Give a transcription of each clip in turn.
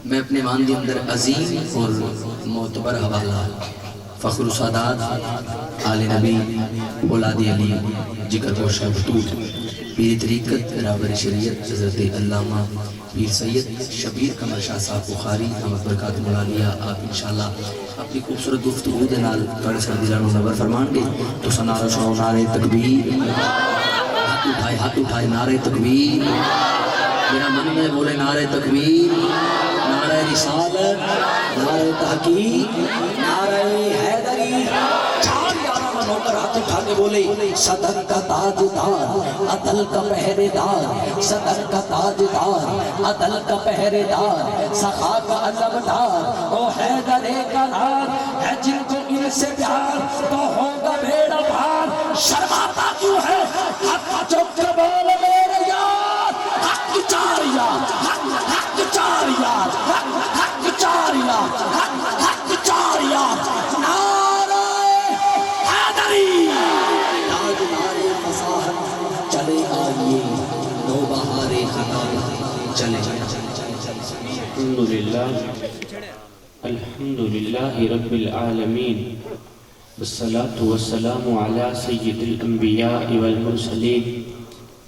میں اپنے مان دے اندر عظیم اور معتبر حوالہ فخر السادات آل نبی اولاد علی جگر گوشہ بطوط پیر طریقت راور شریعت حضرت علامہ پیر سید شبیر قمر شاہ صاحب بخاری احمد برکات مولالیہ آپ انشاءاللہ اپنی خوبصورت گفتگو دے نال توڑے سر دلانو نبر فرمان گے تو سنارا سنو نعرہ تکبیر، ہاتھ اٹھائے نعرہ تکبیر، میرا من میں بولے نعرہ تکبیر، نعرہ رسالت، نعرہ تحقیق، نعرہ حیدری، چار یارہ منوں کر ہاتھ اٹھا کے بولے صدر کا تاجدار عدل کا پہرے دار، صدر کا تاجدار عدل کا پہرے دار، سخا کا علمدار او حیدر کا نار ہے جن کو ان سے پیار تو ہوگا بیڑا پار، شرماتا کیوں ہے حق چوک کے بول میرے یار، حق چار یار، حق چار یار، حق چار یار، حق چار یار، نعرہ حیدری، تاجدار فصاحت چلے آئیے نوبہار خطا چلے۔ الحمدللہ رب العالمین والصلاة والسلام علی سید الانبیاء والمرسلین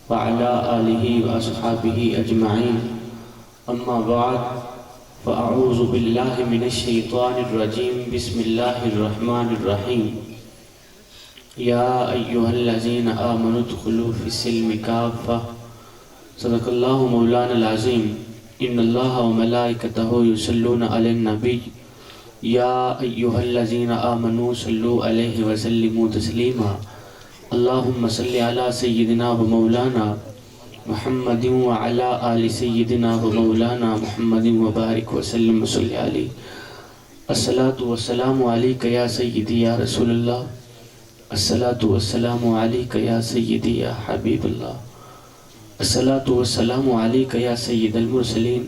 وعلى آلہ واصحابہ اجمعین، اما بعد فاعوذ باللہ من الشیطان الرجیم، بسم اللہ الرحمن الرحیم، یا ایہا الذین آمنوا ادخلوا فی السلم کافہ، صدق اللہ مولانا العظیم، ان اللہ وملائکتہ یصلون علی النبی، یا ایہا الذین آمنوا صلوا علیہ وسلموا تسلیما، اللہم صلی علی سیدنا و مولانا محمد وعلی آل سیدنا و مولانا محمد وبارک وسلم صلی علیہ، الصلاة والسلام علیکہ یا سیدی یا رسول اللہ، الصلاة والسلام علیکہ یا سیدی یا حبیب اللہ، الصلاة والسلام علیکہ یا سید المرسلین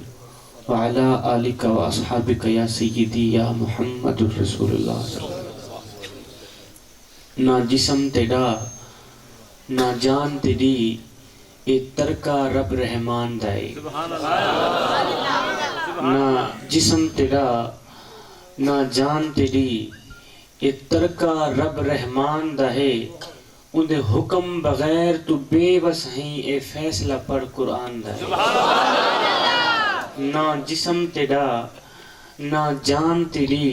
وعلی آلکہ و اصحابکہ یا سیدی یا محمد رسول اللہ۔ نہ جسم تیڑا نہ جان تیری اے ترکا رب رحمان دائے، نہ جسم تیڑا نہ جان تیری اے ترکا رب رحمان دائے، اندھے حکم بغیر تو بے بس ہیں اے فیصلہ پڑھ قرآن دائے، نہ جسم تیڑا نہ جان تیری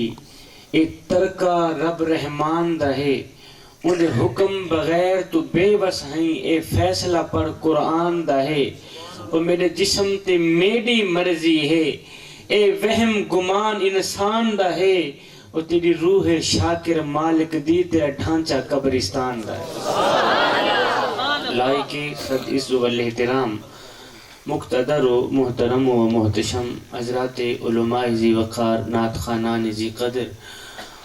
اے ترکا رب رحمان دائے، انہیں حکم بغیر تو بے بس ہیں اے فیصلہ پڑھ قرآن دا ہے، اور میرے جسم تے میری مرضی ہے، اے وہم گمان انسان دا ہے، اور تیری روح شاکر مالک دی تیرا ڈھانچہ قبرستان دا ہے۔ لائق صد عزو والاحترام مقتدر و محترم و محتشم حضرات علماء ذی وقار، نعت خوانان ذی قدر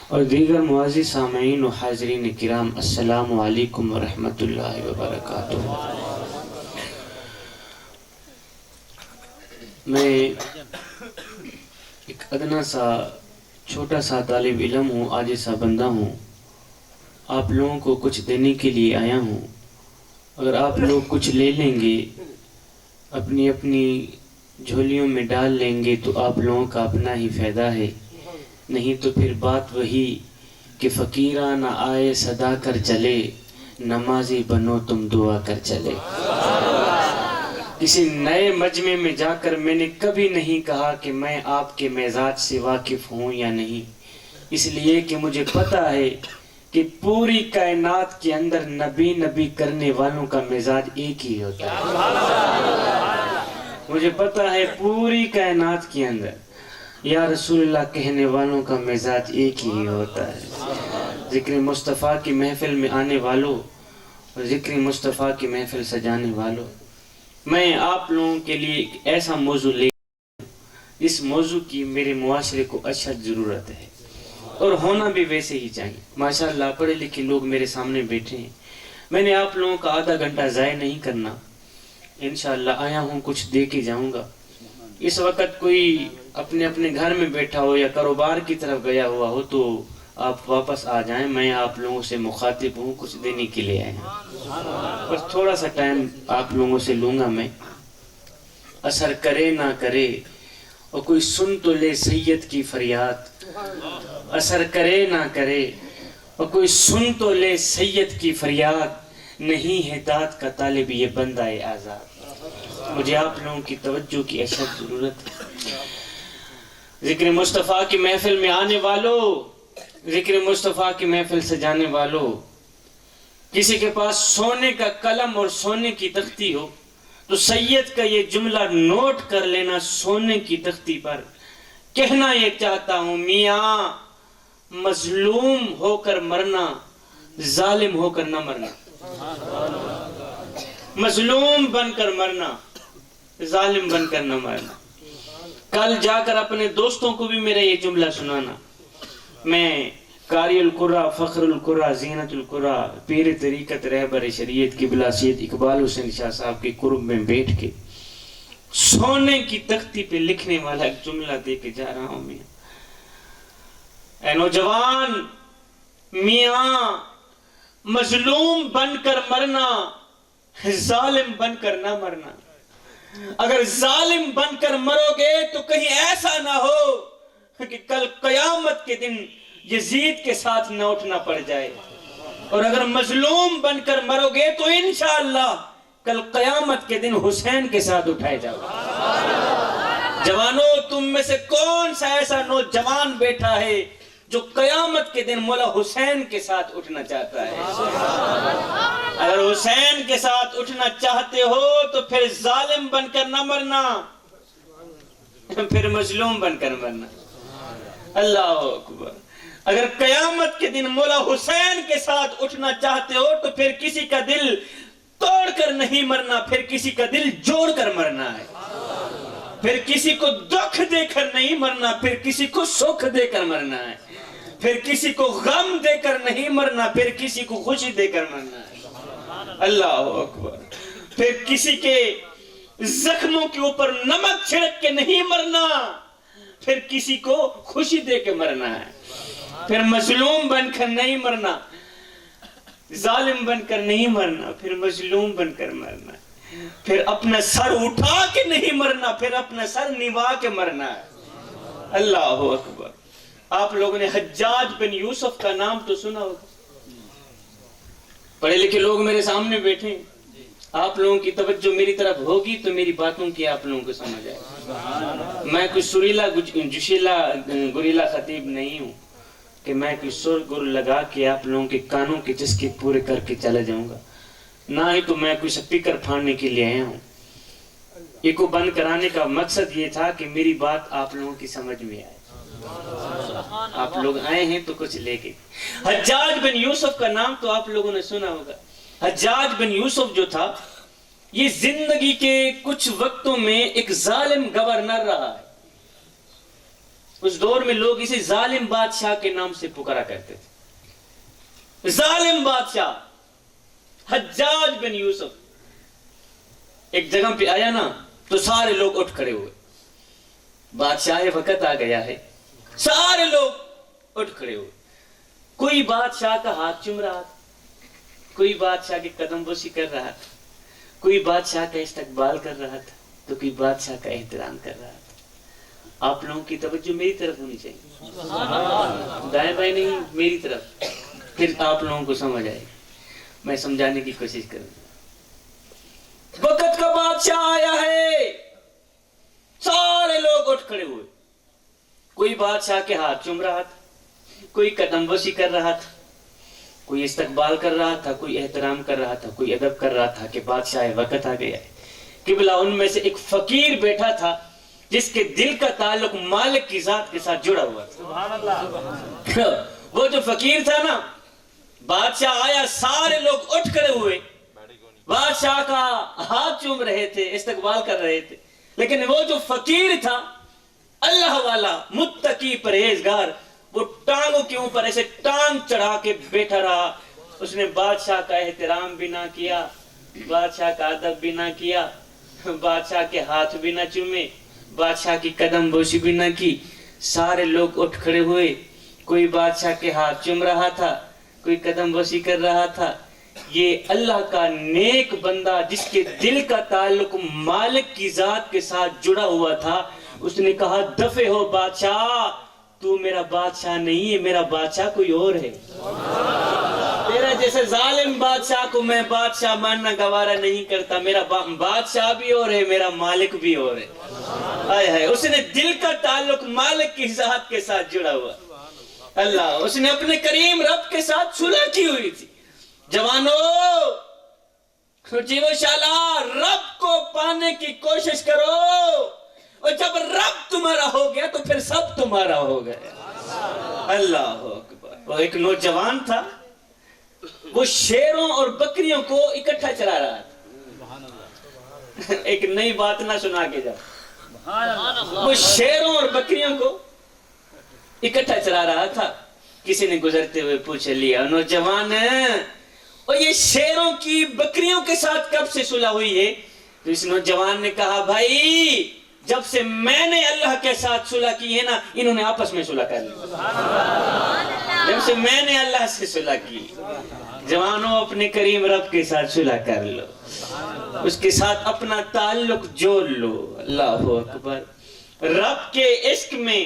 اور دیگر معزز سامعین و حاضرین کرام، السلام علیکم ورحمۃ اللہ وبرکاتہ۔ میں ایک ادنا سا چھوٹا سا طالب علم ہوں، عاجز سا بندہ ہوں، آپ لوگوں کو کچھ دینے کے لیے آیا ہوں۔ اگر آپ لوگ کچھ لے لیں گے، اپنی اپنی جھولیوں میں ڈال لیں گے تو آپ لوگوں کا اپنا ہی فائدہ ہے، نہیں تو پھر بات وہی کہ فقیرہ نہ آئے صدا کر چلے، نمازی بنو تم دعا کر چلے۔ کسی نئے مجمع میں جا کر میں نے کبھی نہیں کہا کہ میں آپ کے مزاج سے واقف ہوں یا نہیں، اس لیے کہ مجھے پتہ ہے کہ پوری کائنات کے اندر نبی نبی کرنے والوں کا مزاج ایک ہی ہوتا ہے۔ مجھے پتہ ہے پوری کائنات کے اندر یا رسول اللہ کہنے والوں کا مزاج ایک ہی ہوتا ہے۔ ذکر مصطفیٰ کی محفل میں آنے والوں اور ذکر مصطفیٰ کی محفل سجانے والوں، میں آپ لوگوں کے لیے ایک ایسا موضوع لے، اس موضوع کی میرے معاشرے کو اشد ضرورت ہے اور ہونا بھی ویسے ہی چاہیے۔ ماشاءاللہ پڑھے لکھے لوگ میرے سامنے بیٹھے ہیں، میں نے آپ لوگوں کا آدھا گھنٹہ ضائع نہیں کرنا، انشاءاللہ آیا ہوں کچھ دے کے جاؤں گا۔ اس وقت کوئی اپنے اپنے گھر میں بیٹھا ہو یا کاروبار کی طرف گیا ہوا ہو تو آپ واپس آ جائیں، میں آپ لوگوں سے مخاطب ہوں، کچھ دینے کے لیے آیا ہوں۔ بس تھوڑا سا ٹائم آپ لوگوں سے لوں گا میں، اثر کرے نہ کرے اور کوئی سن تو لے سید کی فریاد، اثر کرے نہ کرے، اور کوئی سن تو لے سید کی فریاد، نہیں ہے داد کا طالب یہ بندہ آزاد۔ مجھے آپ لوگوں کی توجہ کی اشد ضرورت ہے۔ ذکر مصطفیٰ کی محفل میں آنے والوں، ذکر مصطفیٰ کی محفل سجانے والوں، کسی کے پاس سونے کا قلم اور سونے کی تختی ہو تو سید کا یہ جملہ نوٹ کر لینا سونے کی تختی پر۔ کہنا یہ چاہتا ہوں میاں، مظلوم ہو کر مرنا، ظالم ہو کر نہ مرنا۔ مظلوم بن کر مرنا، ظالم بن کر نہ مرنا۔ کل جا کر اپنے دوستوں کو بھی میرا یہ جملہ سنانا۔ میں قاری القرآ، فخر القرآ، زینت القرآ، پیر طریقت رہبر شریعت قبلہ سید اقبال حسین شاہ صاحب کے قرب میں بیٹھ کے سونے کی تختی پہ لکھنے والا ایک جملہ دے کے جا رہا ہوں۔ میاں اے نوجوان، میاں مظلوم بن کر مرنا، ظالم بن کر نہ مرنا۔ اگر ظالم بن کر مرو گے تو کہیں ایسا نہ ہو کہ کل قیامت کے دن یزید کے ساتھ نہ اٹھنا پڑ جائے، اور اگر مظلوم بن کر مرو گے تو انشاءاللہ کل قیامت کے دن حسین کے ساتھ اٹھائے جاؤ۔ جوانوں، تم میں سے کون سا ایسا نوجوان بیٹھا ہے جو قیامت کے دن مولا حسین کے ساتھ اٹھنا چاہتا ہے؟ اگر حسین کے ساتھ اٹھنا چاہتے ہو تو پھر ظالم بن کر نہ مرنا، پھر مظلوم بن کر مرنا۔ اللہ اکبر۔ اگر قیامت کے دن مولا حسین کے ساتھ اٹھنا چاہتے ہو تو پھر کسی کا دل توڑ کر نہیں مرنا، پھر کسی کا دل جوڑ کر مرنا ہے۔ پھر کسی کو دکھ دے کر نہیں مرنا، پھر کسی کو سکھ دے کر مرنا ہے۔ پھر کسی کو غم دے کر نہیں مرنا، پھر کسی کو خوشی دے کر مرنا ہے۔ اللہ اکبر۔ پھر کسی کے زخموں کے اوپر نمک چھڑک کے نہیں مرنا، پھر کسی کو خوشی دے کے مرنا ہے۔ پھر مظلوم بن کر نہیں مرنا، ظالم بن کر نہیں مرنا، پھر مظلوم بن کر مرنا ہے۔ پھر اپنا سر اٹھا کے نہیں مرنا، پھر اپنا سر نوا کے مرنا ہے۔ اللہ اکبر۔ آپ لوگوں نے حجاج بن یوسف کا نام تو سنا ہوگا، پڑھے لکھے لوگ میرے سامنے بیٹھے ہیں، آپ لوگوں کی توجہ میری طرف ہوگی تو میری باتوں کی آپ لوگوں کو سمجھ آئے۔ میں کوئی سریلا جوشیلا گریلا خطیب نہیں ہوں کہ میں کوئی سر گر لگا کے آپ لوگوں کے کانوں کے چسکے پورے کر کے چلا جاؤں گا، نہ ہی تو میں کوئی سپیکر پھاڑنے کے لیے آیا ہوں۔ یہ کو بند کرانے کا مقصد یہ تھا کہ میری بات آپ لوگوں کی سمجھ میں آئے۔ آپ لوگ آئے ہیں تو کچھ لے کے۔ حجاج بن یوسف کا نام تو آپ لوگوں نے سنا ہوگا۔ حجاج بن یوسف جو تھا یہ زندگی کے کچھ وقتوں میں ایک ظالم گورنر رہا ہے۔ اس دور میں لوگ اسے ظالم بادشاہ کے نام سے پکارا کرتے تھے۔ ظالم بادشاہ حجاج بن یوسف ایک جگہ پہ آیا نا تو سارے لوگ اٹھ کھڑے ہوئے۔ بادشاہ وقت آ گیا ہے، سارے لوگ اٹھ کھڑے ہوئے۔ کوئی بادشاہ کا ہاتھ چوم رہا تھا، کوئی بادشاہ کے قدم بوسی کر رہا تھا، کوئی بادشاہ کا استقبال کر رہا تھا تو کوئی بادشاہ کا احترام کر رہا تھا۔ آپ لوگوں کی توجہ میری طرف ہونی چاہیے، دائیں بائیں نہیں، میری طرف، پھر آپ لوگوں کو سمجھ آئے۔ میں سمجھانے کی کوشش کروں گا۔ وقت کا بادشاہ آیا ہے، سارے لوگ اٹھ کھڑے ہوئے۔ کوئی بادشاہ کے ہاتھ چوم رہا تھا، کوئی قدم بوسی کر رہا تھا، کوئی استقبال کر رہا تھا، کوئی احترام کر رہا تھا، کوئی ادب کر رہا تھا کہ بادشاہ وقت آ گیا ہے۔ قبلہ ان میں سے ایک فقیر بیٹھا تھا جس کے دل کا تعلق مالک کی ذات کے ساتھ جڑا ہوا تھا۔ سبحان اللہ۔ وہ جو فقیر تھا نا، بادشاہ آیا، سارے لوگ اٹھ کھڑے ہوئے، بادشاہ کا ہاتھ چوم رہے تھے، استقبال کر رہے تھے، لیکن وہ جو فقیر تھا، اللہ والا، متقی، پرہیزگار، وہ ٹانگوں کے اوپر ایسے ٹانگ چڑھا کے بیٹھا رہا۔ اس نے بادشاہ کا احترام بھی نہ کیا، بادشاہ کا ادب بھی نہ کیا، بادشاہ کے ہاتھ بھی نہ چومے، بادشاہ کی قدم بوسی بھی نہ کی۔ سارے لوگ اٹھ کھڑے ہوئے، کوئی بادشاہ کے ہاتھ چوم رہا تھا، کوئی قدم بوسی کر رہا تھا۔ یہ اللہ کا نیک بندہ جس کے دل کا تعلق مالک کی ذات کے ساتھ جڑا ہوا تھا، اس نے کہا دفع ہو بادشاہ، تو میرا بادشاہ نہیں ہے، میرا بادشاہ کوئی اور ہے۔ تیرا جیسے ظالم بادشاہ کو میں بادشاہ ماننا گوارا نہیں کرتا، میرا بادشاہ بھی اور ہے، میرا مالک بھی اور ہے۔ آئے ہائے، اس نے دل کا تعلق مالک کی ذات کے ساتھ جڑا ہوا، اللہ، اس نے اپنے کریم رب کے ساتھ صلح کی ہوئی تھی۔ جوانوں، جیو شالا، رب کو پانے کی کوشش کرو، اور جب رب تمہارا ہو گیا تو پھر سب تمہارا ہو گیا۔ اللہ اکبر۔ وہ ایک نوجوان تھا، وہ شیروں اور بکریوں کو اکٹھا چلا رہا تھا۔ ایک نئی بات نہ سنا کے جاؤ، وہ شیروں اور بکریوں کو اکٹھا چلا رہا تھا۔ کسی نے گزرتے ہوئے پوچھ لیا، نوجوان، اور یہ شیروں کی بکریوں کے ساتھ کب سے صلح ہوئی ہے؟ تو اس نوجوان نے کہا، بھائی جب سے میں نے اللہ کے ساتھ صلح کی ہے نا، انہوں نے آپس میں صلح کر لی۔ جب سے میں نے اللہ سے صلح کی۔ جوانوں، اپنے کریم رب کے ساتھ صلح کر لو، اس کے ساتھ اپنا تعلق جوڑ لو۔ اللہ اکبر۔ رب کے عشق میں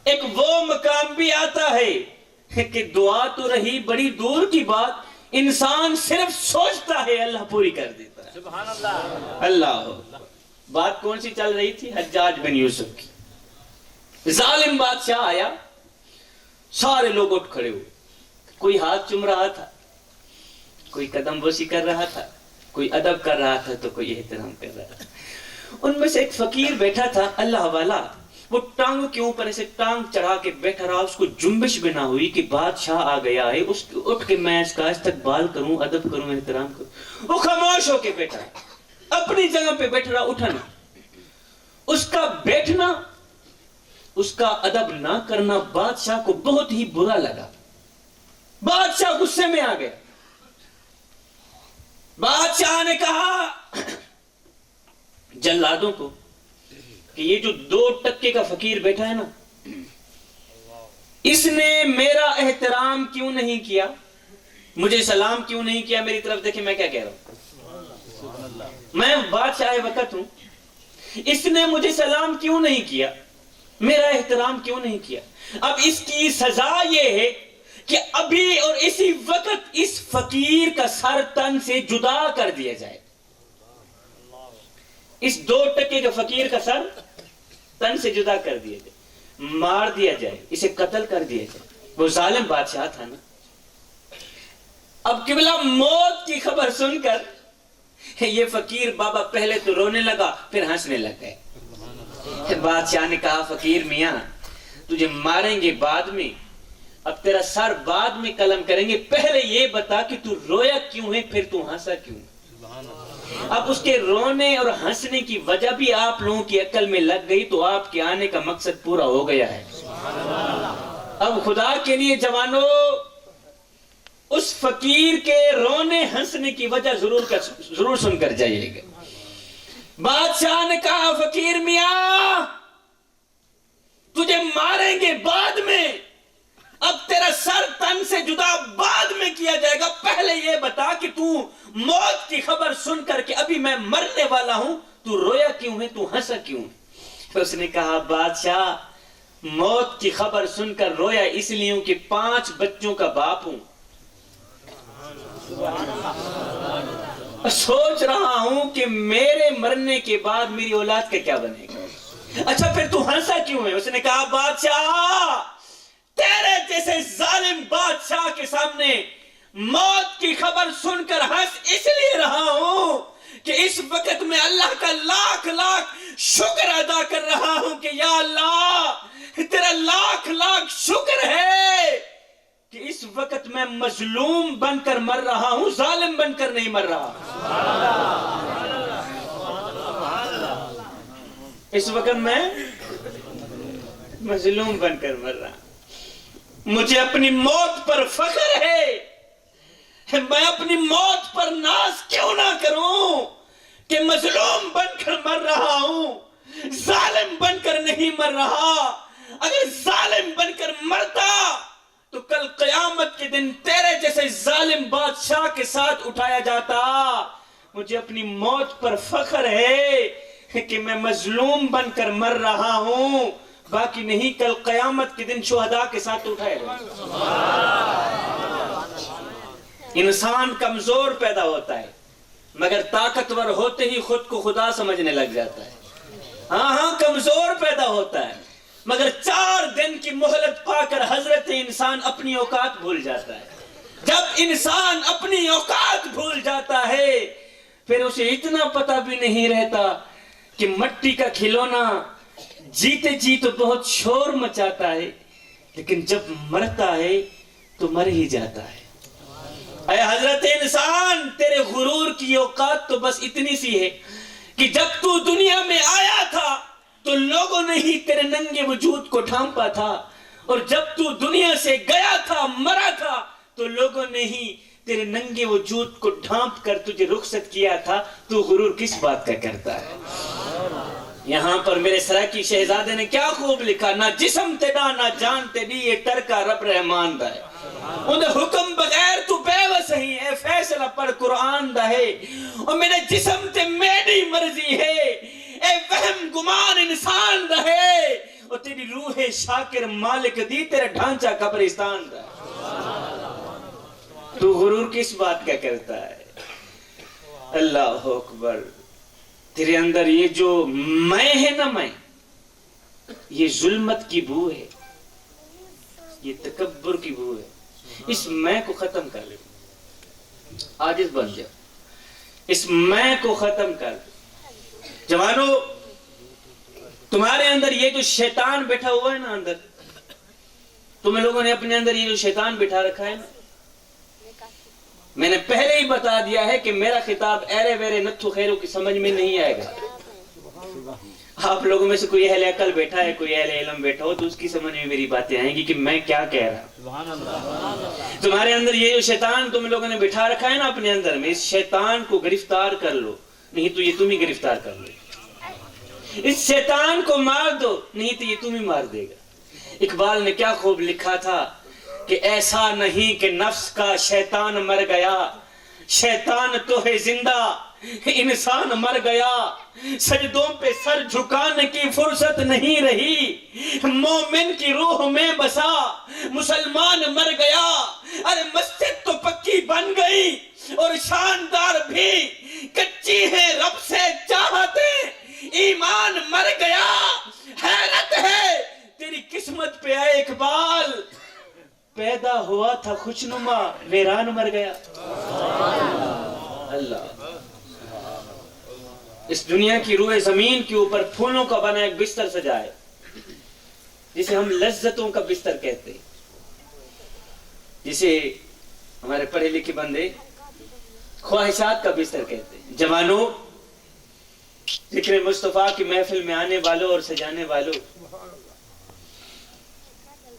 ایک وہ مقام بھی آتا ہے کہ دعا تو رہی بڑی دور کی بات، انسان صرف سوچتا ہے اللہ پوری کر دیتا ہے۔ سبحان اللہ۔ اللہ، بات کون سی چل رہی تھی؟ حجاج بن یوسف کی۔ ظالم بادشاہ آیا، سارے لوگ اٹھ کھڑے ہوئے، کوئی ہاتھ چوم رہا تھا، کوئی قدم بوسی کر رہا تھا، کوئی ادب کر رہا تھا تو کوئی احترام کر رہا تھا۔ ان میں سے ایک فقیر بیٹھا تھا، اللہ والا، وہ ٹانگوں کے اوپر ایسے ٹانگ چڑھا کے بیٹھا رہا، اس کو جنبش بھی نہ ہوئی کہ بادشاہ آ گیا ہے، اس اٹھ کے میں اس کا استقبال کروں، ادب کروں، احترام کروں۔ وہ خاموش ہو کے بیٹھا، اپنی جگہ پہ بیٹھ رہا، اٹھنا۔ اس کا بیٹھنا، اس کا ادب نہ کرنا بادشاہ کو بہت ہی برا لگا۔ بادشاہ غصے میں آ گیا۔ بادشاہ نے کہا جلادوں کو کہ یہ جو 2 ٹکے کا فقیر بیٹھا ہے نا، اس نے میرا احترام کیوں نہیں کیا، مجھے سلام کیوں نہیں کیا؟ میری طرف دیکھیں میں کیا کہہ رہا ہوں، میں بادشاہ وقت ہوں، اس نے مجھے سلام کیوں نہیں کیا، میرا احترام کیوں نہیں کیا؟ اب اس کی سزا یہ ہے کہ ابھی اور اسی وقت اس فقیر کا سر تن سے جدا کر دیا جائے۔ اس 2 ٹکے کے فقیر کا سر تن سے جدا کر دیا جائے، مار دیا جائے، اسے قتل کر دیا جائے۔ وہ ظالم بادشاہ تھا نا۔ اب قبلہ موت کی خبر سن کر یہ فقیر بابا پہلے تو رونے لگا، پھر ہنسنے لگ گئے۔ بادشاہ نے کہا، فقیر میاں، تجھے ماریں گے بعد میں، اب تیرا سر بعد میں قلم کریں گے، پہلے یہ بتا کہ تو رویا کیوں ہے، پھر تو ہنسا کیوں ہے۔ اب اس کے رونے اور ہنسنے کی وجہ بھی آپ لوگوں کی عقل میں لگ گئی، تو آپ کے آنے کا مقصد پورا ہو گیا ہے۔ اب خدا کے لیے جوانوں، اس فقیر کے رونے ہنسنے کی وجہ ضرور سن کر جائیے گا۔ بادشاہ نے کہا، فقیر میاں، تجھے ماریں گے بعد میں، اب تیرا سر تن سے جدا بعد میں کیا جائے گا، پہلے یہ بتا کہ تو موت کی خبر سن کر کے ابھی میں مرنے والا ہوں، تو رویا کیوں ہے، تو ہنسا کیوں ہے؟ اس نے کہا، بادشاہ، موت کی خبر سن کر رویا اس لیے ہوں کہ 5 بچوں کا باپ ہوں، سوچ رہا ہوں کہ میرے مرنے کے بعد میری اولاد کا کیا بنے گا۔ اچھا پھر تو ہنسا کیوں ہے؟ اس نے کہا، بادشاہ، تیرے جیسے ظالم بادشاہ کے سامنے موت کی خبر سن کر ہنس اس لیے رہا ہوں کہ اس وقت میں اللہ کا لاکھ لاکھ شکر ادا کر رہا ہوں کہ یا اللہ، تیرا لاکھ لاکھ شکر ہے کہ اس وقت میں مظلوم بن کر مر رہا ہوں، ظالم بن کر نہیں مر رہا۔ اس وقت میں مظلوم بن کر مر رہا ہوں۔ مجھے اپنی موت پر فخر ہے، میں اپنی موت پر ناز کیوں نہ کروں کہ مظلوم بن کر مر رہا ہوں، ظالم بن کر نہیں مر رہا۔ اگر ظالم بن کر مرتا تو کل قیامت کے دن تیرے جیسے ظالم بادشاہ کے ساتھ اٹھایا جاتا۔ مجھے اپنی موت پر فخر ہے، کہ میں مظلوم بن کر مر رہا ہوں، باقی نہیں کل قیامت کے دن شہداء کے ساتھ اٹھائے گئے۔ انسان کمزور پیدا ہوتا ہے مگر طاقتور ہوتے ہی خود کو خدا سمجھنے لگ جاتا ہے۔ ہاں کمزور پیدا ہوتا ہے مگر 4 دن کی مہلت پا کر حضرت انسان اپنی اوقات بھول جاتا ہے۔ جب انسان اپنی اوقات بھول جاتا ہے پھر اسے اتنا پتہ بھی نہیں رہتا کہ مٹی کا کھلونا جیتے جی تو بہت شور مچاتا ہے لیکن جب مرتا ہے تو مر ہی جاتا ہے۔ اے حضرت انسان، تیرے غرور کی اوقات تو بس اتنی سی ہے کہ جب تو دنیا میں آیا تھا تو لوگوں نے ہی تیرے ننگے وجود کو ڈھانپا تھا، اور جب تو دنیا سے گیا تھا، مرا تھا، تو لوگوں نے ہی تیرے ننگے وجود کو ڈھانپ کر تجھے رخصت کیا تھا۔ تو غرور کس بات کا کرتا ہے؟ یہاں پر میرے سراکی شہزادے نے کیا خوب لکھا، نہ جسم تیرا نہ جان تیری، یہ ترکا رب رحمان دا ہے۔ انہیں حکم بغیر تو بے وس ہی ہے، فیصلہ پڑھ قرآن دا ہے، اور میرے جسم تے میری مرضی ہے، اے وہم گمان انسان دا ہے، اور تیری روح شاکر مالک دی، تیرا ڈھانچہ قبرستان دا ہے۔ تو غرور کس بات کا کرتا ہے؟ اللہ اکبر، تیرے اندر یہ جو میں ہے نا، میں یہ ظلمت کی بو ہے، یہ تکبر کی بو ہے، اس میں کو ختم کر لے، عاجز بن جا، اس میں کو ختم کر لے۔ جوانو، تمہارے اندر یہ جو شیطان بیٹھا ہوا ہے نا اندر، تمہیں لوگوں نے اپنے اندر یہ جو شیطان بٹھا رکھا ہے نا، میں نے پہلے ہی بتا دیا ہے کہ میرا خطاب ایرے ویرے نتھو خیروں کی سمجھ میں نہیں آئے گا۔ آپ لوگوں میں سے کوئی اہل عقل بیٹھا ہے، کوئی اہل علم بیٹھا ہو تو اس کی سمجھ میں میری باتیں آئیں گی کہ میں کیا کہہ رہا ہوں۔ تمہارے اندر یہ جو شیطان تم لوگوں نے بٹھا رکھا ہے نا اپنے اندر میں، اس شیطان کو گرفتار کر لو، نہیں تو یہ تم ہی گرفتار کر لو۔ اس شیطان کو مار دو، نہیں تو یہ تم ہی مار دے گا۔ اقبال نے کیا خوب لکھا تھا کہ ایسا نہیں کہ نفس کا شیطان مر گیا، شیطان تو ہے زندہ، انسان مر گیا، سجدوں پہ سر جھکانے کی فرصت نہیں رہی، مومن کی روح میں بسا مسلمان مر گیا، ارے مسجد تو پکی بن گئی اور شاندار بھی کچی ہے رب سے چاہتے، ایمان مر گیا، حیرت ہے تیری قسمت پہ اے اقبال، پیدا ہوا تھا خوشنما ویران مر گیا۔ اللہ، اس دنیا کی روئے زمین کے اوپر پھولوں کا بنا ایک بستر سجائے جسے ہم لذتوں کا بستر کہتے ہیں، جسے ہمارے پڑھے لکھے بندے خواہشات کا بستر کہتے ہیں۔ جوانوں، ذکر مصطفیٰ کی محفل میں آنے والوں اور سجانے والوں،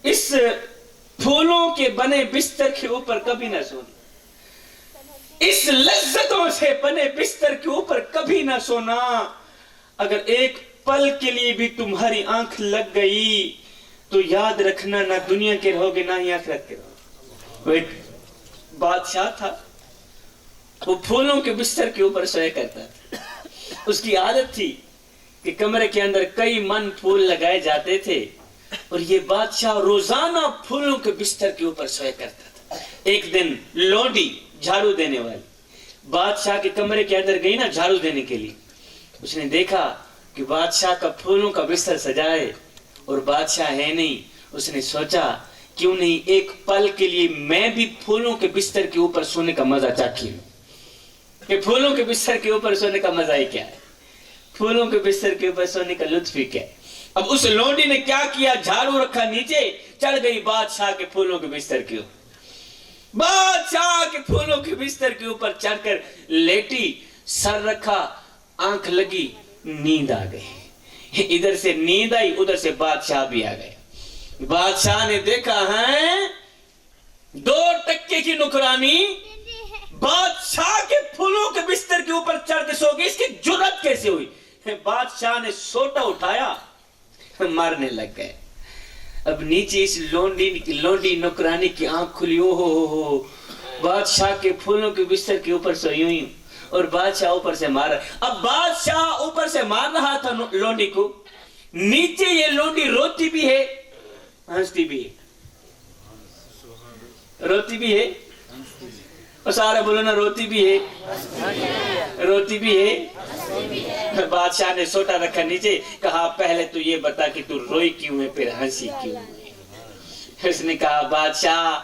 اس پھولوں کے بنے بستر کے اوپر کبھی نہ سونا، اس لذتوں سے بنے بستر کے اوپر کبھی نہ سونا۔ اگر ایک پل کے لیے بھی تمہاری آنکھ لگ گئی تو یاد رکھنا نہ دنیا کے رہو گے نہ ہی آخرت کے رہو گے۔ وہ ایک بادشاہ تھا، وہ پھولوں کے بستر کے اوپر سویا کرتا تھا۔ اس کی عادت تھی کہ کمرے کے اندر کئی من پھول لگائے جاتے تھے اور یہ بادشاہ روزانہ پھولوں کے بستر کے اوپر سویا کرتا تھا۔ ایک دن لونڈی جھاڑو دینے والی بادشاہ کے کمرے کے اندر گئی نا جھاڑو دینے کے لیے، اس نے دیکھا کہ بادشاہ کا پھولوں کا بستر سجائے اور بادشاہ ہے نہیں۔ اس نے سوچا کیوں نہیں ایک پل کے لیے میں بھی پھولوں کے بستر کے اوپر سونے کا مزہ چاکھی لوں، کہ پھولوں کے بستر کے اوپر سونے کا مزہ ہی کیا ہے، پھولوں کے بستر کے اوپر سونے کا لطف ہی کیا ہے۔ اب اس لونڈی نے کیا کیا، جھاڑو رکھا نیچے، چڑھ گئی بادشاہ کے پھولوں کے بستر کے اوپر۔ بادشاہ کے پھولوں کے بستر کے اوپر چڑھ کر لیٹی، سر رکھا، آنکھ لگی، نیند آ گئی۔ ادھر سے نیند آئی، ادھر سے بادشاہ بھی آ گئے۔ بادشاہ نے دیکھا ہے 2 ٹکے کی نکرانی بادشاہ کے پھولوں کے بستر کے اوپر چڑھ کے سو گئی، اس کی جرات کیسے ہوئی؟ بادشاہ نے سوٹا اٹھایا، مارنے لگ گئے۔ اب نیچے اس لونڈی نوکرانی کی آنکھ کھلی، او ہو بادشاہ کے پھولوں کے بستر کے اوپر سوئی ہوئی ہوں، اور بادشاہ اوپر سے مار رہا. اب بادشاہ اوپر سے مار رہا تھا لونڈی کو, نیچے یہ لونڈی روتی بھی ہے ہنستی بھی ہے, روتی بھی ہے اور سارا بولو نا, روتی بھی ہے روتی بھی ہے. بادشاہ نے سوٹا رکھا نیچے, کہا پہلے تو یہ بتا کہ تو روئی کیوں ہے پھر ہنسی کیوں ہے. اس نے کہا بادشاہ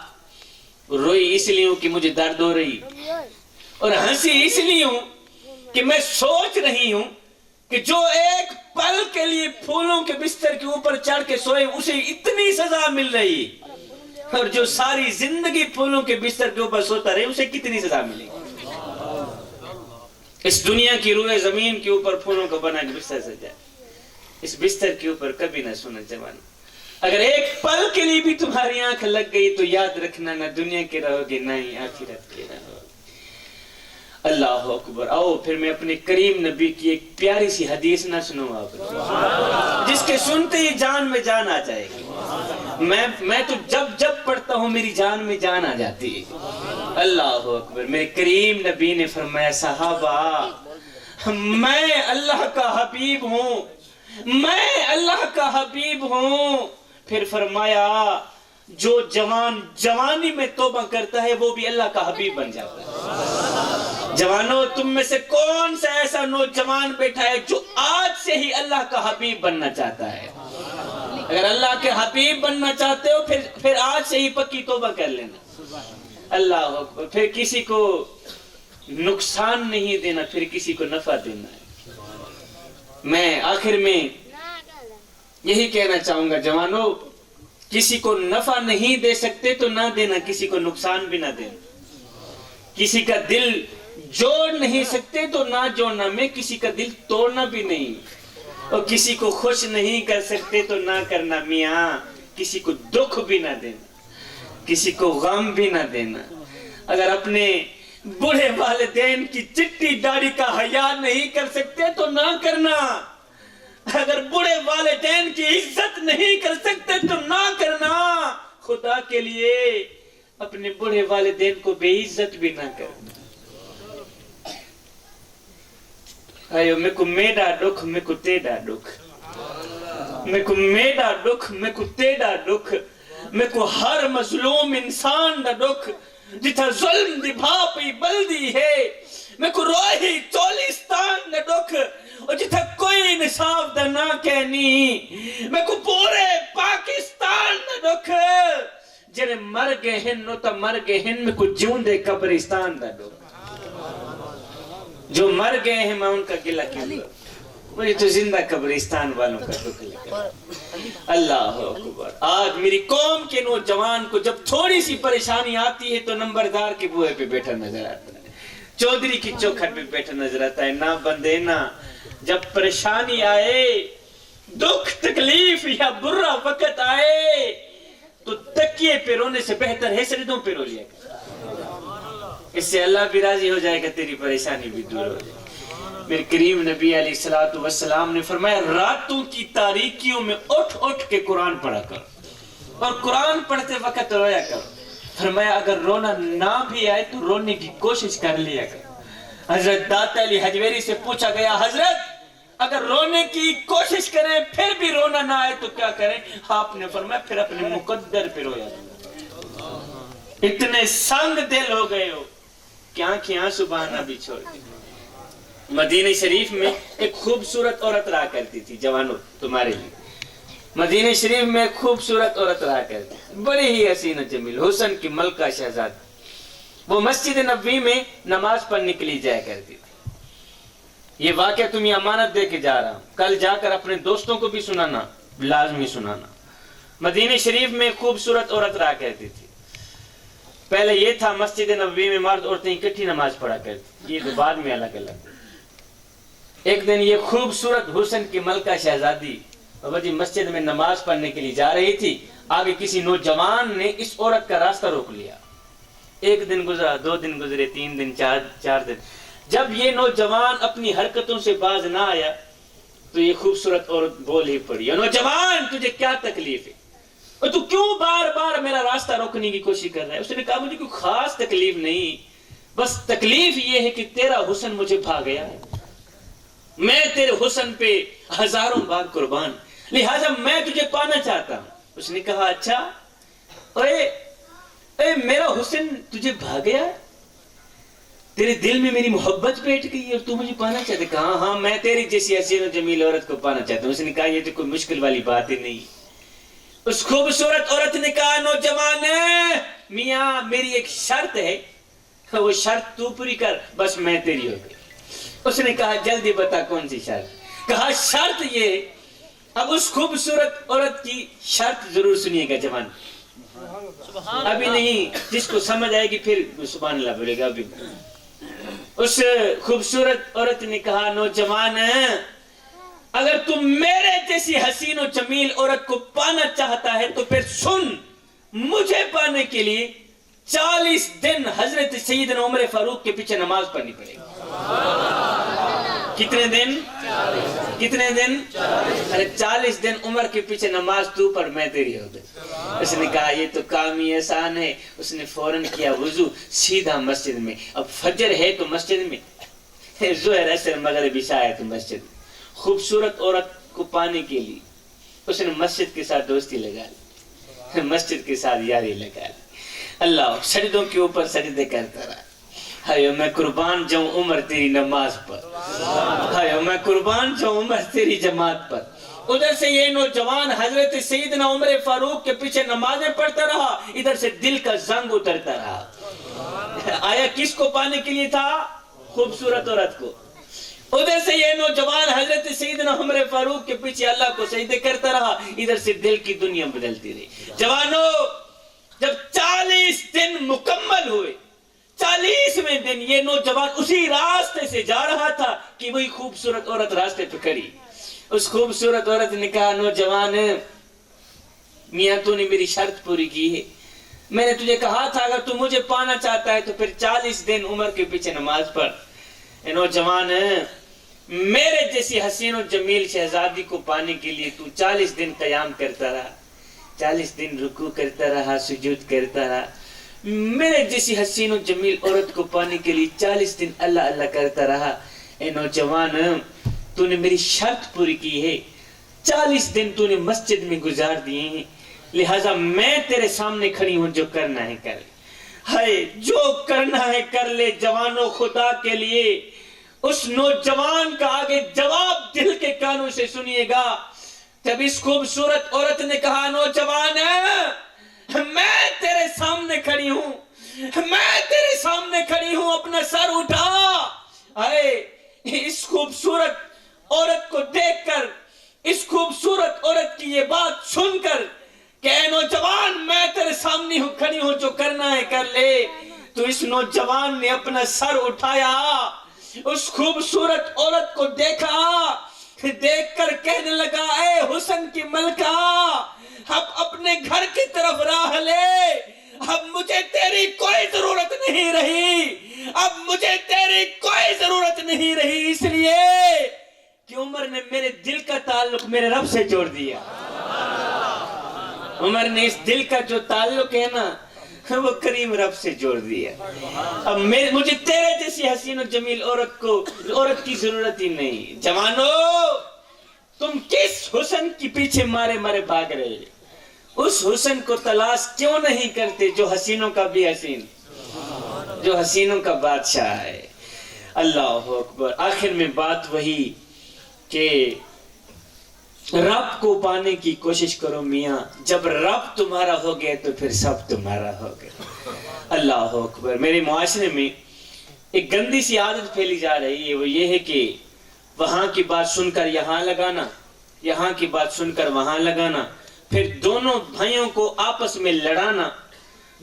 روئی اس لیے ہوں کہ مجھے درد ہو رہی, اور ہنسی اس لیے ہوں کہ میں سوچ رہی ہوں کہ جو ایک پل کے لیے پھولوں کے بستر کے اوپر چڑھ کے سوئے اسے اتنی سزا مل رہی, اور جو ساری زندگی پھولوں کے بستر کے اوپر سوتا رہے اسے کتنی سزا ملے گی. اس دنیا کی روئے زمین کے اوپر پھولوں کو بنا کے بستر سجائے, اس بستر کے اوپر کبھی نہ سونا جوان. اگر ایک پل کے لیے بھی تمہاری آنکھ لگ گئی تو یاد رکھنا نہ دنیا کے رہو گے نہ ہی آخرت کے رہو گے. اللہ اکبر. آؤ پھر میں اپنے کریم نبی کی ایک پیاری سی حدیث نہ سنوں آپ, جس کے سنتے ہی جان میں جان آ جائے گی. میں تو جب پڑھتا ہوں میری جان میں جان آ جاتی ہے. اللہ اکبر. میرے کریم نبی نے فرمایا صحابہ میں اللہ کا حبیب ہوں, میں اللہ کا حبیب ہوں. پھر فرمایا جو جوان جوانی میں توبہ کرتا ہے وہ بھی اللہ کا حبیب بن جاتا ہے. جوانوں تم میں سے کون سا ایسا نوجوان بیٹھا ہے جو آج سے ہی اللہ کا حبیب بننا چاہتا ہے؟ اگر اللہ کے حبیب بننا چاہتے ہو پھر آج سے ہی پکی توبہ کر لینا. اللہ اکبر. پھر کسی کو نقصان نہیں دینا, پھر کسی کو نفع دینا ہے. میں آخر میں یہی کہنا چاہوں گا جوانوں, کسی کو نفع نہیں دے سکتے تو نہ دینا, کسی کو نقصان بھی نہ دینا. کسی کا دل جوڑ نہیں سکتے تو نہ جوڑنا, میں کسی کا دل توڑنا بھی نہیں. اور کسی کو خوش نہیں کر سکتے تو نہ کرنا میاں, کسی کو دکھ بھی نہ دینا, کسی کو غم بھی نہ دینا. اگر اپنے بوڑھے والدین کی چٹی داڑھی کا حیا نہیں کر سکتے تو نہ کرنا. اگر بوڑھے والدین کی عزت نہیں کر سکتے تو نہ کرنا. خدا کے لیے اپنے بوڑھے والدین کو بے عزت بھی نہ کرنا. آئیو میں کو میڈا دکھ میں کو تیڈا دکھ, میں کو میڈا دکھ میں کو تیڈا دکھ, میں کو ہر مظلوم انسان دا دکھ جتھا ظلم دی بھاپی بلدی ہے. میں کو روحی چولستان دا دکھ اور جتھا کوئی انصاف دا نہ کہنی. میں کو پورے پاکستان دا دکھ جنہیں مر گئے ہیں نو تا مر گئے ہیں. میں کو جون دے قبرستان دا دکھ, جو مر گئے ہیں میں ان کا گلہ کیوں کروں, مجھے تو زندہ قبرستان والوں کا دکھ لگا. اللہ اکبر. آج میری قوم کے نوجوان کو جب تھوڑی سی پریشانی آتی ہے تو نمبردار کے بوئے پہ بیٹھا نظر آتا ہے, چودھری کی چوکھٹ پہ بیٹھا نظر آتا ہے. نہ بندے نہ, جب پریشانی آئے, دکھ تکلیف یا برا وقت آئے تو تکیے پہ رونے سے بہتر ہے سجدوں پہ رو لیا کر. اس سے اللہ بھی راضی ہو جائے گا, تیری پریشانی بھی دور ہو جائے گی. میرے کریم نبی علیہ السلام نے فرمایا راتوں کی تاریکیوں میں اٹھ کے قرآن پڑھا کر, اور قرآن پڑھتے وقت رویا کر. فرمایا اگر رونا نہ بھی آئے تو رونے کی کوشش کر لیا کر. حضرت داتا علی حجویری سے پوچھا گیا حضرت اگر رونے کی کوشش کریں پھر بھی رونا نہ آئے تو کیا کریں؟ آپ نے فرمایا پھر اپنے مقدر پہ رویا. اتنے سنگ دل ہو گئے ہو کہ آنکھیں آنسو بہانا بھی چھوڑ دی. مدینہ شریف میں ایک خوبصورت عورت رہا کرتی تھی. جوانوں تمہارے لیے مدینہ شریف میں ایک خوبصورت عورت رہا کرتی تھی, بڑی ہی حسین و جمیل, حسن کی ملکہ شہزاد. وہ مسجد نبوی میں نماز پڑھنے کے لیے جایا کرتی تھی. یہ واقعہ تمہیں امانت دے کے جا رہا ہوں, کل جا کر اپنے دوستوں کو بھی سنانا, لازمی سنانا. مدینہ شریف میں ایک خوبصورت عورت رہا کرتی تھی. پہلے یہ تھا مسجد نبوی میں مرد عورتیں اکٹھی نماز پڑھا کرتی, یہ تو بعد میں الگ الگ. ایک دن یہ خوبصورت حسن کی ملکہ شہزادی بابا جی مسجد میں نماز پڑھنے کے لیے جا رہی تھی. آگے کسی نوجوان نے اس عورت کا راستہ روک لیا. ایک دن گزرا, 2 دن گزرے, 3 دن, 4 دن. جب یہ نوجوان اپنی حرکتوں سے باز نہ آیا تو یہ خوبصورت عورت بول ہی پڑی, نوجوان تجھے کیا تکلیف ہے اور تو کیوں بار بار میرا راستہ روکنے کی کوشش کر رہا ہے؟ اس نے کہا مجھے کوئی خاص تکلیف نہیں, بس تکلیف یہ ہے کہ تیرا حسن مجھے بھا گیا ہے، میں تیرے حسن پہ ہزاروں بار قربان، لہذا میں تجھے پانا چاہتا ہوں۔ اس نے کہا اچھا، اے میرا حسن تجھے بھا گیا ہے، تیرے دل میں میری محبت بیٹھ گئی ہے اور تو مجھے پانا چاہتا ہے؟ کہا ہاں میں تیری جیسی حسین و جمیل عورت کو پانا چاہتا ہوں۔ اس نے کہا یہ تو کوئی مشکل والی بات ہی نہیں۔ اس خوبصورت عورت نے کہا نوجوان میاں میری ایک شرط ہے، وہ شرط تو پوری کر، بس میں تیری ہو گئی۔ اس نے کہا جلدی بتا کون سی شرط؟ کہا شرط یہ، اب اس خوبصورت عورت کی شرط ضرور سنیے گا جوان، ابھی نہیں، جس کو سمجھ آئے گی پھر سبحان اللہ بولے گا۔ ابھی اس خوبصورت عورت نے کہا نوجوان اگر تم میرے جیسی حسین و جمیل عورت کو پانا چاہتا ہے تو پھر سن، مجھے پانے کے لیے 40 دن حضرت سیدنا عمر فاروق کے پیچھے نماز پڑھنی پڑے گی۔ کتنے دن؟ کتنے دن؟ ارے 40 دن عمر کے پیچھے نماز تو پڑھ، میں تیری ہو گئی۔ اس نے کہا یہ تو کام ہی آسان ہے۔ اس نے فوراً کیا وضو، سیدھا مسجد میں۔ اب فجر ہے تو مسجد میں، ظہر عصر مغرب عشاء ہے تو مسجد میں۔ خوبصورت عورت کو پانے کے لیے اس نے مسجد کے ساتھ دوستی لگا لی، مسجد کے ساتھ یاری لگا لی۔ اللہ سجدوں کے اوپر سجدے کرتا رہا۔ ہائے میں قربان جاؤں عمر تیری نماز پر، ہائے میں قربان جاؤں عمر تیری جماعت پر۔ ادھر سے یہ نوجوان حضرت سیدنا عمر فاروق کے پیچھے نمازیں پڑھتا رہا، ادھر سے دل کا زنگ اترتا رہا۔ آیا کس کو پانے کے لیے تھا؟ خوبصورت عورت کو۔ ادھر سے یہ نوجوان حضرت سیدنا عمر فاروق کے پیچھے اللہ کو سجدے کرتا رہا، ادھر سے دل کی دنیا بدلتی رہی۔ جوانوں جب 40 دن مکمل ہوئے، 40ویں دن یہ نوجوان اسی راستے سے جا رہا تھا کہ وہی خوبصورت عورت راستے پہ کھڑی۔ اس خوبصورت عورت نے کہا نوجوان میاں تو نے میری شرط پوری کی ہے، میں نے تجھے کہا تھا اگر تو مجھے پانا چاہتا ہے تو پھر 40 دن عمر کے پیچھے نماز پڑھ۔ اے نوجوان میرے جیسی حسین و جمیل شہزادی کو پانے کے لیے تو 40 دن قیام کرتا رہا، 40 دن رکوع کرتا رہا، سجود کرتا رہا۔ میرے جیسی حسین و جمیل عورت کو پانے کے لیے 40 دن اللہ اللہ کرتا رہا۔ اے نوجوان تو نے میری شرط پوری کی ہے، 40 دن تو نے مسجد میں گزار دیے ہیں، لہٰذا میں تیرے سامنے کھڑی ہوں، جو کرنا ہے کر لے۔ ہائے جو کرنا ہے کر لے۔ جوانوں خدا کے لیے اس نوجوان کا آگے جواب دل کے کانوں سے سنیے گا۔ جب اس خوبصورت عورت نے کہا نوجوان میں تیرے سامنے کھڑی ہوں، میں تیرے سامنے کھڑی ہوں، اپنا سر اٹھا۔ اس خوبصورت عورت کو دیکھ کر، اس خوبصورت عورت کی یہ بات سن کر کہ اے نوجوان میں تیرے سامنے ہوں، کھڑی ہوں، جو کرنا ہے کر لے، تو اس نوجوان نے اپنا سر اٹھایا، اس خوبصورت عورت کو دیکھا، دیکھ کر کہنے لگا اے حسن کی ملکہ اب اپنے گھر کی طرف راہ لے، اب مجھے تیری کوئی ضرورت نہیں رہی، اب مجھے تیری کوئی ضرورت نہیں رہی، اس لیے کہ عمر نے میرے دل کا تعلق میرے رب سے جوڑ دیا۔ عمر نے اس دل کا جو تعلق ہے نا وہ کریم رب سے جوڑ دیا۔ اب مجھے تیرے جیسی حسین و جمیل عورت کی ضرورت ہی نہیں۔ جوانوں تم کس حسن کی پیچھے مارے مارے بھاگ رہے، اس حسن کو تلاش کیوں نہیں کرتے جو حسینوں کا بھی حسین، جو حسینوں کا بادشاہ ہے۔ اللہ اکبر۔ آخر میں بات وہی کہ رب کو پانے کی کوشش کرو میاں، جب رب تمہارا ہو گیا تو پھر سب تمہارا ہو گیا۔ اللہ اکبر۔ میرے معاشرے میں ایک گندی سی عادت پھیلی جا رہی ہے، وہ یہ ہے کہ وہاں کی بات سن کر یہاں لگانا، یہاں کی بات سن کر وہاں لگانا، پھر دونوں بھائیوں کو آپس میں لڑانا،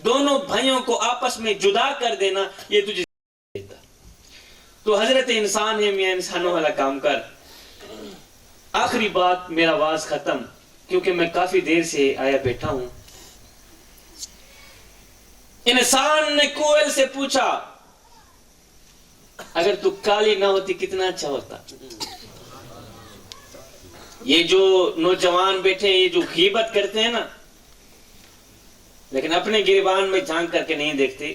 دونوں بھائیوں کو آپس میں جدا کر دینا، یہ تجھے دیتا۔ تو حضرت انسان ہے میاں، انسانوں والا کام کر۔ آخری بات، میرا واز ختم، کیونکہ میں کافی دیر سے آیا بیٹھا ہوں۔ انسان نے کوئل سے پوچھا اگر تو کالی نہ ہوتی کتنا اچھا ہوتا۔ یہ جو نوجوان بیٹھے ہیں، یہ جو غیبت کرتے ہیں نا، لیکن اپنے گریبان میں جھانک کر کے نہیں دیکھتے،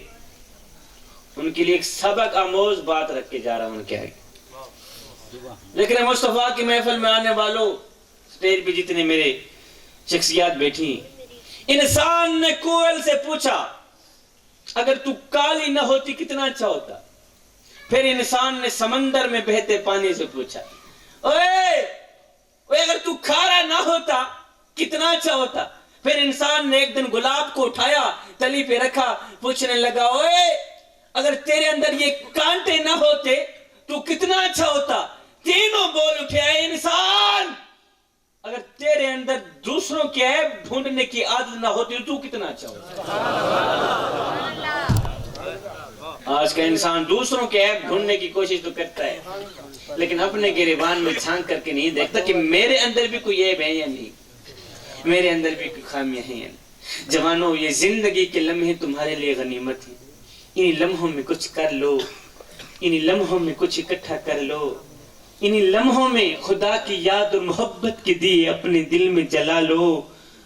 ان کے لیے ایک سبق آموز بات رکھ کے جا رہا ہوں ان کے آگے۔ لیکن مصطفیٰ کی محفل میں آنے والوں، اسٹیج پہ جتنے میرے شخصیات بیٹھی، انسان نے کوئل سے پوچھا اگر تو کالی نہ ہوتی کتنا اچھا ہوتا۔ پھر انسان نے سمندر میں بہتے پانی سے پوچھا اوے اگر تو کھارا نہ ہوتا کتنا اچھا ہوتا۔ پھر انسان نے ایک دن گلاب کو اٹھایا، تلی پہ رکھا، پوچھنے لگا اوے اگر تیرے اندر یہ کانٹے نہ ہوتے تو کتنا اچھا ہوتا۔ تینوں بول اٹھے اے انسان، اگر تیرے اندر دوسروں کے عیب ڈھونڈنے کی عادت نہ ہوتی تو کتنا اچھا ہوتا۔ آج کا انسان دوسروں کے عیب ڈھونڈنے کی کوشش تو کرتا ہے، لیکن اپنے گریبان میں جھانک کر کے نہیں دیکھتا کہ میرے اندر بھی کوئی عیب ہے یا نہیں، میرے اندر بھی کوئی خامیاں ہیں یا نہیں۔ جوانوں، یہ زندگی کے لمحے تمہارے لیے غنیمت ہیں، انہی لمحوں میں کچھ کر لو، انہی لمحوں میں کچھ اکٹھا کر لو، انہی لمحوں میں خدا کی یاد اور محبت کے دیے اپنے دل میں جلا لو۔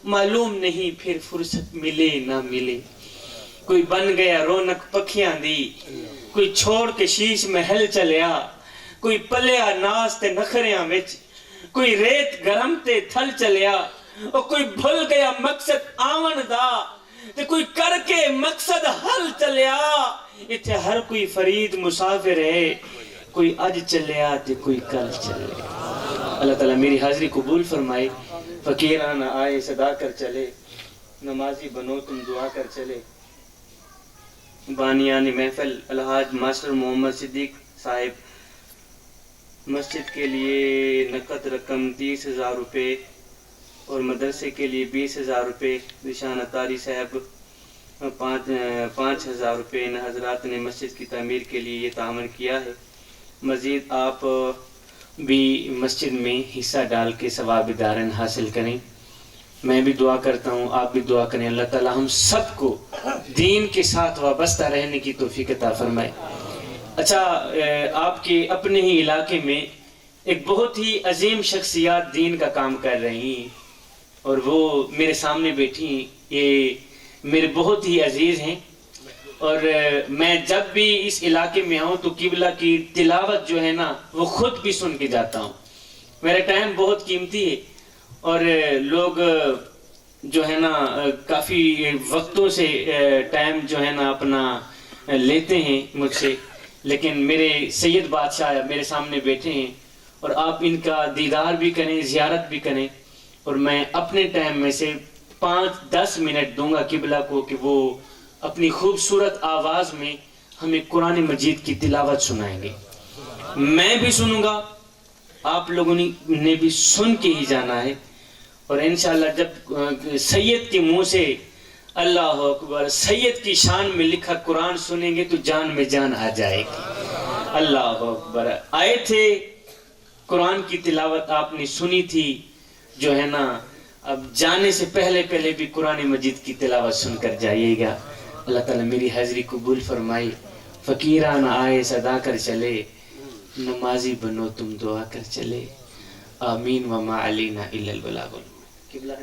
معلوم نہیں پھر فرصت ملے نہ ملے، کوئی بن گیا رونق پکھیاں دی، کوئی چھوڑ کے شیش محل چلیا، کوئی پلیا ناز تے نخریاں وچ، کوئی ریت گرم تے تھل چلیا، اور کوئی بھول گیا مقصد آون دا، تے کوئی کر کے مقصد حل چلیا۔ اتھے ہر کوئی فرید مسافر ہے، کوئی اج چلیا تے کوئی کل چلیا۔ اللہ تعالیٰ میری حاضری قبول فرمائے۔ فقیرانہ آئے صدا کر چلے، نمازی بنو تم دعا کر چلے۔ بانیان محفل الحاج ماسٹر محمد صدیق صاحب مسجد کے لیے نقد رقم 30,000 روپے اور مدرسے کے لیے 20,000 روپے، نشان اتاری صاحب 5,000 روپے ان حضرات نے مسجد کی تعمیر کے لیے یہ تعاون کیا ہے۔ مزید آپ بھی مسجد میں حصہ ڈال کے ثواب دارین حاصل کریں۔ میں بھی دعا کرتا ہوں، آپ بھی دعا کریں، اللہ تعالیٰ ہم سب کو دین کے ساتھ وابستہ رہنے کی توفیق عطا فرمائے۔ اچھا، آپ کے اپنے ہی علاقے میں ایک بہت ہی عظیم شخصیات دین کا کام کر رہی ہیں، اور وہ میرے سامنے بیٹھی ہیں، یہ میرے بہت ہی عزیز ہیں، اور میں جب بھی اس علاقے میں آؤں تو قبلہ کی تلاوت جو ہے نا وہ خود بھی سن کے جاتا ہوں۔ میرا ٹائم بہت قیمتی ہے، اور لوگ جو ہے نا کافی وقتوں سے ٹائم جو ہے نا اپنا لیتے ہیں مجھ سے، لیکن میرے سید بادشاہ میرے سامنے بیٹھے ہیں، اور آپ ان کا دیدار بھی کریں، زیارت بھی کریں، اور میں اپنے ٹائم میں سے 5-10 منٹ دوں گا قبلہ کو کہ وہ اپنی خوبصورت آواز میں ہمیں قرآن مجید کی تلاوت سنائیں گے۔ میں بھی سنوں گا، آپ لوگوں نے بھی سن کے ہی جانا ہے، اور انشاءاللہ جب سید کے منہ سے اللہ اکبر سید کی شان میں لکھا قرآن سنیں گے تو جان میں جان آ جائے گی۔ اللہ اکبر، آئے تھے قرآن کی تلاوت آپ نے سنی تھی، جو ہے نا اب جانے سے پہلے بھی قرآن مجید کی تلاوت سن کر جائیے گا۔ اللہ تعالیٰ میری حاضری قبول فرمائی۔ فقیرانہ آئے صدا کر چلے، نمازی بنو تم دعا کر چلے، آمین وما علینا الا البلاغ۔ قبلہ